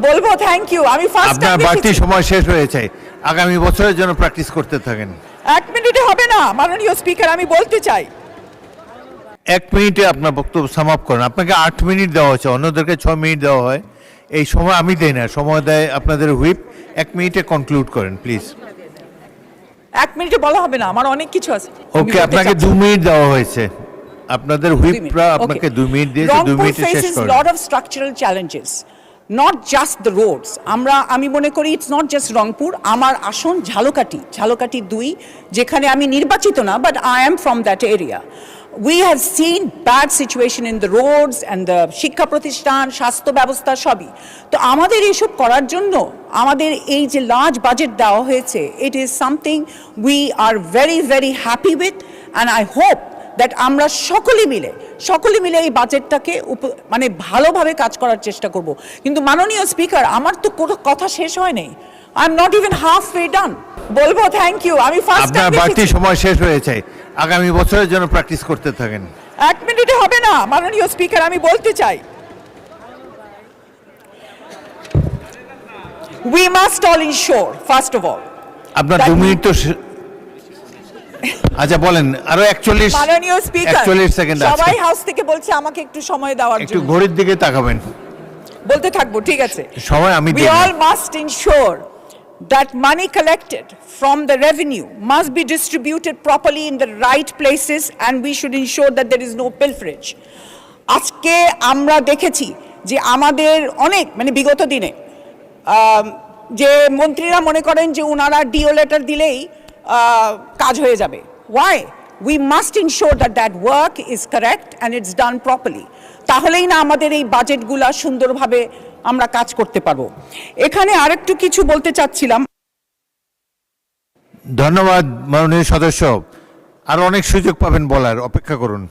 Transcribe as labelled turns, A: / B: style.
A: বলবো thank you. আমি first
B: আপনার বাড়তি সময় শেষ হয়েছে, আগামী বছরের জন্য প্র্যাকটিস করতে থাকেন।
A: 1 মিনিটে হবে না মাননীয় স্পিকার, আমি বলতে চাই।
B: 1 মিনিটে আপনার বক্তব্য সাম আপ করেন। আপনাকে 8 মিনিট দেওয়া হচ্ছে, অন্যদেরকে 6 মিনিট দেওয়া হয়। এই সময় আমি দেই না, সময় দেয় আপনাদের হুইপ। 1 মিনিটে কনক্লুড করেন প্লিজ।
A: 1 মিনিটে বলা হবে না, আমার অনেক কিছু আছে।
B: ওকে, আপনাকে 2 মিনিট দেওয়া হয়েছে। আপনাদের হুইপরা আপনাকে 2 মিনিট দিয়েছে, 2 মিনিটে শেষ করেন।
A: lot of structural challenges, not just the roads. আমি মনে করি it's not just রংপুর, আমার আসন ঝালকাঠি 2, যেখানে আমি নির্বাচিত না, but I am from that area. We have seen bad situation in the roads and the শিক্ষা প্রতিষ্ঠান, স্বাস্থ্য ব্যবস্থা সবই। তো আমাদের এইসব করার জন্য আমাদের এই যে লার্জ বাজেট দেওয়া হয়েছে, it is something we are very very happy with, and I hope that আমরা সকলে মিলে এই বাজেটটাকে মানে ভালোভাবে কাজ করার চেষ্টা করব। কিন্তু মাননীয় স্পিকার, আমার তো কোনো কথা শেষ হয় নাই। I am not even half way done. বলবো থ্যাংক ইউ। আমি ফার্স্ট
B: আপনার বাড়তি সময় শেষ হয়েছে, আগামী বছরের জন্য প্র্যাকটিস করতে থাকেন।
A: 1 মিনিটে হবে না মাননীয় স্পিকার, আমি বলতে চাই। We must all ensure, first of all,
B: আপনার 2 মিনিট তো আচ্ছা বলেন, আরো 41
A: মাননীয় স্পিকার
B: 41 সেকেন্ড আছে।
A: সবাই হাউস থেকে বলছে আমাকে একটু সময় দেওয়ার জন্য।
B: একটু ঘড়ির দিকে তাকাবেন।
A: বলতে থাকবো, ঠিক আছে।
B: সময় আমি
A: We all must ensure that money collected from the revenue must be distributed properly in the right places, and we should ensure that there is no pilferage. আজকে আমরা দেখেছি যে আমাদের অনেক মানে বিগত দিনে যে মন্ত্রীরা মনে করেন যে ওনারা ডিও লেটার দিলেই কাজ হয়ে যাবে। Why? We must ensure that that work is correct and it's done properly. তাহলেই না আমাদের এই বাজেটগুলা সুন্দরভাবে আমরা কাজ করতে পারবো। এখানে আরেকটু কিছু বলতে চাচ্ছিলাম।
B: ধন্যবাদ মাননীয় সদস্য, আরো অনেক সুযোগ পাবেন বলার, অপেক্ষা করুন।